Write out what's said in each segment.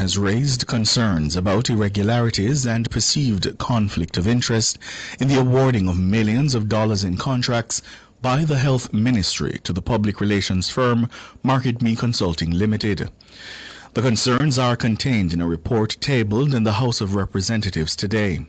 has raised concerns about irregularities and perceived conflict of interest in the awarding of millions of dollars in contracts by the Health Ministry to the public relations firm Market Me Consulting Limited. The concerns are contained in a report tabled in the House of Representatives today.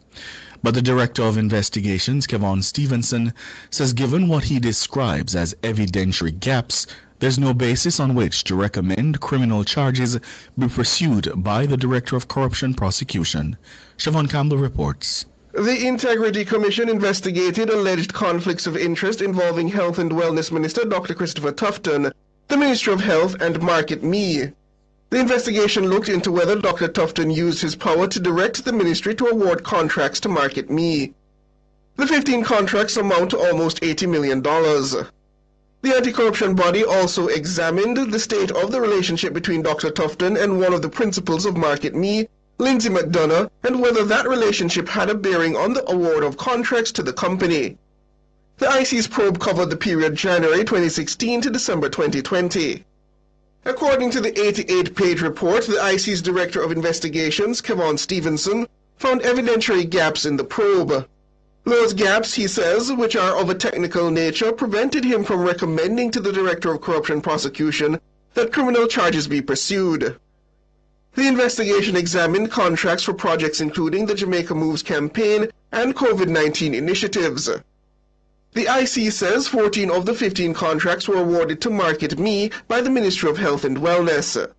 But the Director of Investigations, Kevon Stevenson, says given what he describes as evidentiary gaps, there's no basis on which to recommend criminal charges be pursued by the Director of Corruption Prosecution. Siobhan Campbell reports. The Integrity Commission investigated alleged conflicts of interest involving Health and Wellness Minister Dr. Christopher Tufton, the Ministry of Health, and Market Me. The investigation looked into whether Dr. Tufton used his power to direct the ministry to award contracts to Market Me. The 15 contracts amount to almost $80 million. The anti-corruption body also examined the state of the relationship between Dr. Tufton and one of the principals of Market Me, Lindsay McDonough, and whether that relationship had a bearing on the award of contracts to the company. The IC's probe covered the period January 2016 to December 2020. According to the 88-page report, the IC's Director of Investigations, Kevon Stevenson, found evidentiary gaps in the probe. Those gaps, he says, which are of a technical nature, prevented him from recommending to the Director of Corruption Prosecution that criminal charges be pursued. The investigation examined contracts for projects including the Jamaica Moves campaign and COVID-19 initiatives. The IC says 14 of the 15 contracts were awarded to Market Me by the Ministry of Health and Wellness.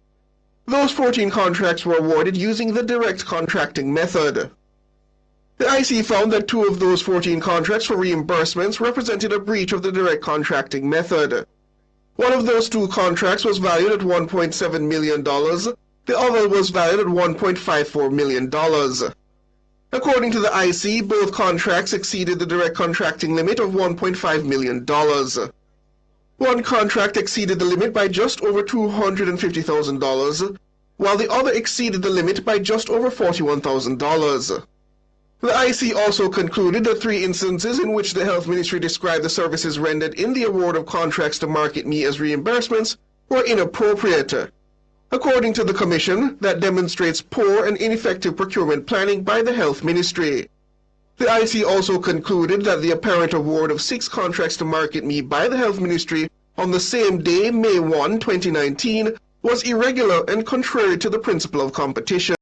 Those 14 contracts were awarded using the direct contracting method. The IC found that 2 of those 14 contracts for reimbursements represented a breach of the direct contracting method. One of those 2 contracts was valued at $1.7 million. The other was valued at $1.54 million. According to the IC, both contracts exceeded the direct contracting limit of $1.5 million. One contract exceeded the limit by just over $250,000, while the other exceeded the limit by just over $41,000. The IC also concluded that 3 instances in which the Health Ministry described the services rendered in the award of contracts to Market Me as reimbursements were inappropriate. According to the Commission, that demonstrates poor and ineffective procurement planning by the Health Ministry. The IC also concluded that the apparent award of 6 contracts to Market Me by the Health Ministry on the same day, May 1, 2019, was irregular and contrary to the principle of competition.